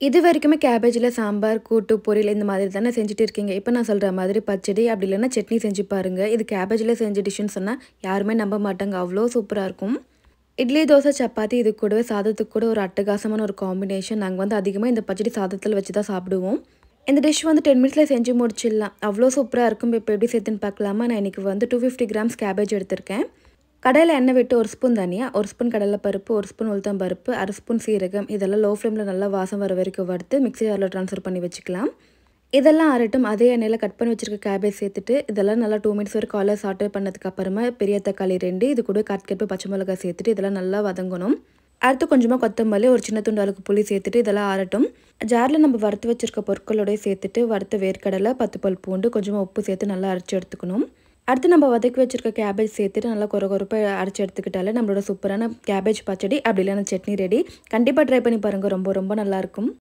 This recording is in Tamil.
இது வரைக்குமே கேபேஜில சாம்பார், கூட்டு, பொரியல் இந்த மாதிரி தானே செஞ்சுட்டு இருக்கீங்க. இப்ப நான் சொல்ற மாதிரி பச்சடி அப்படி இல்லன்னா சட்னி செஞ்சு பாருங்க. இது கேபேஜில செஞ்ச டிஷ்ஷுன்னு சொன்னா யாருமே நம்ப மாட்டாங்க. அவ்ளோ சூப்பரா இருக்கும். இட்லி, தோசை, சப்பாத்தி இது கூடவே சாதத்துக்கு கூட ஒரு அட்டகாசமான ஒரு காம்பினேஷன். நாங்க வந்து அதிகமா இந்த பச்சடி சாதத்தில வச்சு தான் சாப்பிடுவோம். இந்த டிஷ் வந்து 10 மினிட்ஸ்ல செஞ்சு முடிச்சிடலாம். அவ்ளோ சூப்பரா இருக்கும். இப்ப எப்படி செய்றதுன்னு பார்க்கலாமா? நான் இன்னைக்கு வந்து 250 கிராம்ஸ் கேபேஜ் எடுத்திருக்கேன். கடாயில எண்ணெய் விட்டு 1 ஸ்பூன் தனியா, 1 ஸ்பூன் கடலைப்பருப்பு, 1 ஸ்பூன் உளுத்தம் பருப்பு, 1/2 ஸ்பூன் சீரகம் இதெல்லாம் லோ ஃப்ளேம்ல நல்லா வாசம் வர வரைக்கும் வறுத்து மிக்ஸி ஜார்ல ட்ரான்ஸ்ஃபர் பண்ணி வச்சுக்கலாம். இதெல்லாம் ஆறட்டும். அதே எண்ணெயில கட் பண்ணி வச்சிருக்க கேபேஜ் சேர்த்துட்டு, இதெல்லாம் நல்லா 2 மினிட்ஸ் வரைக்கும் ஆயில்ல சாட்டே பண்ணதுக்கு அப்புறமா பெரிய தக்காளி 2 இது கூட கருப்பு பச்சை மிளகாய் சேர்த்துட்டு இதெல்லாம் நல்லா வதங்கணும். அடுத்து கொஞ்சமா கொத்தமல்லி, ஒரு சின்ன துண்டு அளவுக்கு புளி சேர்த்துட்டு இதெல்லாம் ஆறட்டும். ஜார்ல நம்ம வறுத்து வச்சிருக்க பொருட்களோடயே சேர்த்துட்டு வறுத்த வேர்க்கடலை, 10 பல் பூண்டு, கொஞ்சமா உப்பு சேர்த்து நல்லா அரைச்சு எடுத்துக்கணும். அடுத்து நம்ம வதக்கி வச்சிருக்க கேபேஜ் சேர்த்துட்டு நல்லா கொர அரைச்சு எடுத்துக்கிட்டாலே நம்மளோட சூப்பரான கேபேஜ் பச்சடி அப்படி இல்லைன்னா சட்னி ரெடி. கண்டிப்பா ட்ரை பண்ணி பாருங்க. ரொம்ப ரொம்ப நல்லாயிருக்கும்.